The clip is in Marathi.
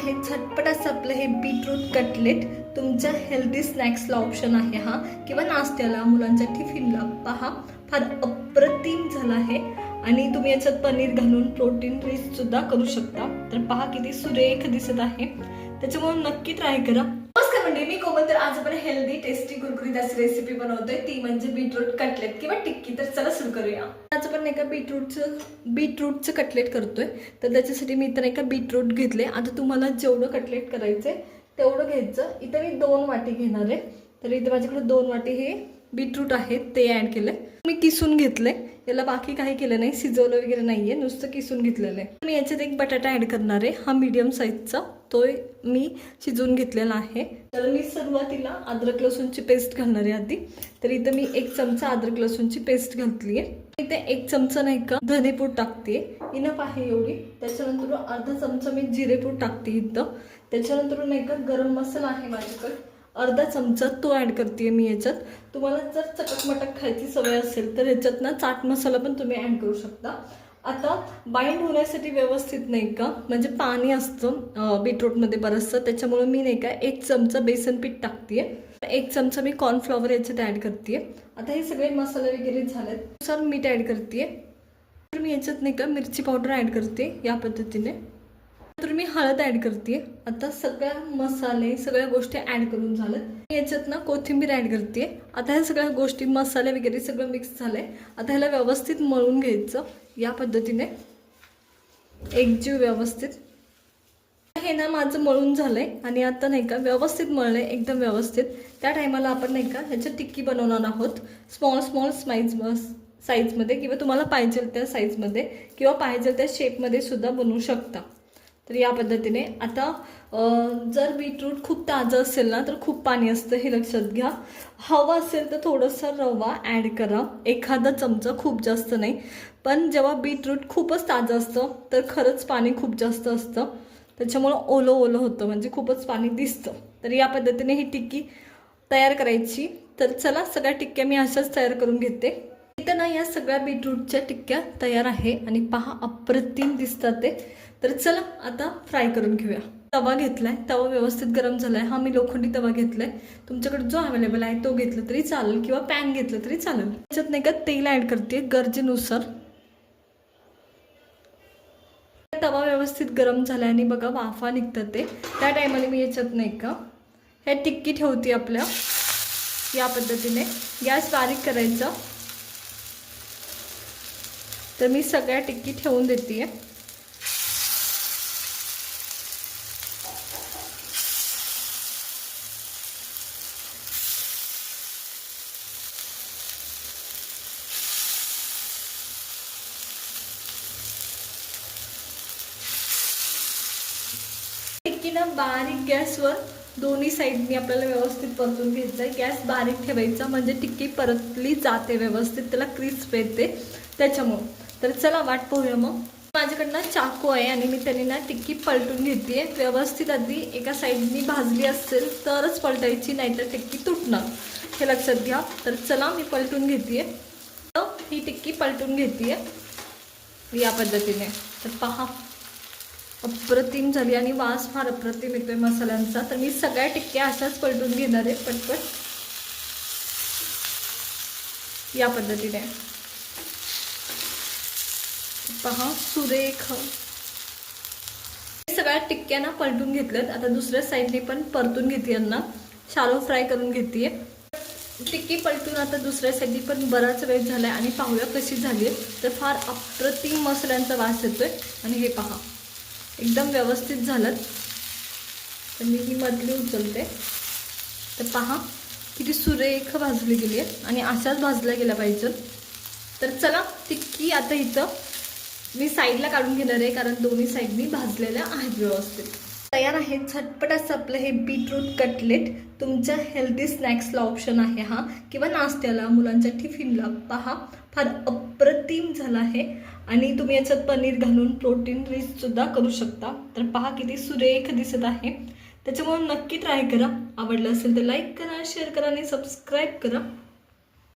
आहे झटपट असं आपलं हे बीटरूट कटलेट. तुमच्या हेल्दी स्नॅक्सला ऑप्शन आहे हा, किंवा नाश्त्याला, मुलांच्या टिफिनला. पहा, फार अप्रतिम झाला आहे. आणि तुम्ही याच्यात पनीर घालून प्रोटीन रिच सुद्धा करू शकता. तर पहा किती सुरेख दिसत आहे, त्याच्यामुळे नक्की ट्राय करा. नमस्कार मंडळी, मी कोमल. तर आज आपण हेल्दी टेस्टी कुरकुरीत अशी रेसिपी बनवतोय, ती म्हणजे बीटरूट कटलेट किंवा टिक्की. तर चला सुरू करूया. आज आपण एका बीटरूटचं कटलेट करतोय. तर त्याच्यासाठी मी इथं एका बीटरूट घेतले. आता तुम्हाला जेवढं कटलेट करायचंय तेवढं घ्यायचं. इथं मी 2 वाटी घेणार आहे. तर इथे माझ्याकडे 2 वाटी हे बीटरूट आहेत, ते ॲड केले. मी किसून घेतले. याला बाकी काही केलं नाही, शिजवलं वगैरे नाहीये, नुसतं किसून घेतलेलं आहे. मी याच्यात एक बटाटा ॲड करणार आहे, हा मीडियम साईजचा. तो मी शिजवून घेतलेला आहे. तर मी सुरुवातीला अद्रक लसूणची पेस्ट घालणार आहे आधी. तर इथं मी 1 चमचा अद्रक लसूणची पेस्ट घातली आहे. इथे 1 चमचा नाही का धनेपूड टाकते, इनफ आहे एवढी. त्याच्यानंतर अर्धा चमचा मी जिरेपूड टाकते इथं. त्याच्यानंतर नाही का गरम मसाला आहे माझ्याकडे, अर्धा चमचा तो ॲड करते मी याच्यात. तुम्हाला जर चटकमटक खायची सवय असेल तर याच्यात ना चाट मसाला पण तुम्ही ॲड करू शकता. आता बाइंड होण्यासाठी व्यवस्थित नाही का, म्हणजे पाणी असतं बीटरूटमध्ये बरंचसं, त्याच्यामुळे मी नाही का 1 चमचा बेसन पीठ टाकते. 1 चमचा मी कॉर्नफ्लॉवर याच्यात ॲड करते. आता हे सगळे मसाले वगैरे झालेत, त्यानुसार मीठ ॲड करते. तर मी याच्यात नाही का मिरची पावडर ॲड करते या पद्धतीने. तर मी हळद ॲड करते. आता सगळ्या मसाले, सगळ्या गोष्टी ॲड करून झाल्यात. याच्यात ना कोथिंबीर ॲड करते. आता ह्या सगळ्या गोष्टी, मसाले वगैरे सगळं मिक्स झालंय. आता ह्याला व्यवस्थित मळून घ्यायचं या पद्धतीने, एकजीव व्यवस्थित. हे ना माझं मळून झालंय आणि आता नाही का व्यवस्थित मळलंय, एकदम व्यवस्थित. त्या टायमाला आपण नाही का ह्याची टिक्की बनवणार आहोत. स्मॉल साईजमध्ये, किंवा तुम्हाला पाहिजे त्या साईजमध्ये किंवा पाहिजे त्या शेपमध्ये सुद्धा बनवू शकता. तर या पद्धतीने. आता जर बीटरूट खूप ताजं असेल ना तर खूप पाणी असतं, हे लक्षात घ्या. हवं असेल तर थोडंसं रवा ॲड करा, एखादा चमचा, खूप जास्त नाही. पण जेव्हा बीटरूट खूपच ताजं असतं तर खरंच पाणी खूप जास्त असतं, त्याच्यामुळं ओलं ओलं होतं, म्हणजे खूपच पाणी दिसतं. तर या पद्धतीने ही टिक्की तयार करायची. तर चला, सगळ्या टिक्क्या मी अशाच तयार करून घेते. इथं ना या सगळ्या बीटरूटच्या टिक्क्या तयार आहे आणि पहा अप्रतिम दिसतात ते. तर चला आता फ्राय करून घेऊया. तवा घेतलाय, तवा व्यवस्थित गरम झालाय. हा मी लोखंडी तवा घेतलाय. तुमच्याकडे जो अवेलेबल आहे तो घेतला तरी चालेल, किंवा पॅन घेतलं तरी चालेल. त्याच्यात नाही का तेल ॲड करते गरजेनुसार. तवा व्यवस्थित गरम झालाय आणि बघा वाफा निघतात ते. त्या टायमाला मी याच्यात नाही का ह्या टिक्की ठेवते आपल्या या पद्धतीने. गॅस बारीक करायचा. तर मी सगळ्या टिक्की ठेवून देते. टिक्की ना बारीक गॅसवर दोन्ही साईडनी आपल्याला व्यवस्थित परतून घ्यायचं आहे. गॅस बारीक ठेवायचा, म्हणजे टिक्की परतली जाते व्यवस्थित, त्याला क्रिस्प येते त्याच्यामुळं. तर चला वाट पाहूया मग. माझ्याकडनं चाकू आहे आणि मी त्याने ना टिक्की पलटून घेते व्यवस्थित. आधी एका साईडनी भाजली असेल तरच पलटायची, नाहीतर टिक्की तुटणार, हे लक्षात घ्या. तर चला मी पलटून घेते. ही टिक्की पलटून घेते या पद्धतीने. तर पहा अप्रतिम झाली आणि वास फार अप्रतिम येतोय मसाल्यांचा. तर मी सगळ्या टिक्क्या अशाच पलटून घेणार आहे पटपट या पद्धतीने. पहा सुरेख सगळ्या टिक्क्या ना पलटून घेतल्यात. आता दुसऱ्या साईडने पण परतून घेते, यांना शालो फ्राय करून घेते. टिक्की पलटून आता दुसऱ्या साईडने पण बराच वेळ झालाय आणि पाहूया कशी झाली. तर फार अप्रतिम मसाल्यांचा वास येतोय आणि हे पहा एकदम व्यवस्थित झालं. तर मी ही मधली उचलते. तर पहा किती सुरेख भाजली गेली आहे आणि अशाच भाजल्या गेल्या पाहिजे. तर चला, टिक्की आता इथं मी साईडला काढून घेणार आहे, कारण दोन्ही साईडनी भाजलेल्या आहेत व्यवस्थित. तयार आहे झटपट असं आपलं हे बीटरूट कटलेट. तुमच्या हेल्दी स्नॅक्सला ऑप्शन आहे हा, किंवा नाश्त्याला, मुलांच्या टिफिनला. पहा फार अप्रतिम झाला आहे आणि तुम्ही याच्यात पनीर घालून प्रोटीन रिच सुद्धा करू शकता. तर पहा किती सुरेख दिसत आहे, त्याच्यामुळे नक्की ट्राय करा. आवडलं असेल तर लाईक करा, शेअर करा आणि सबस्क्राईब करा.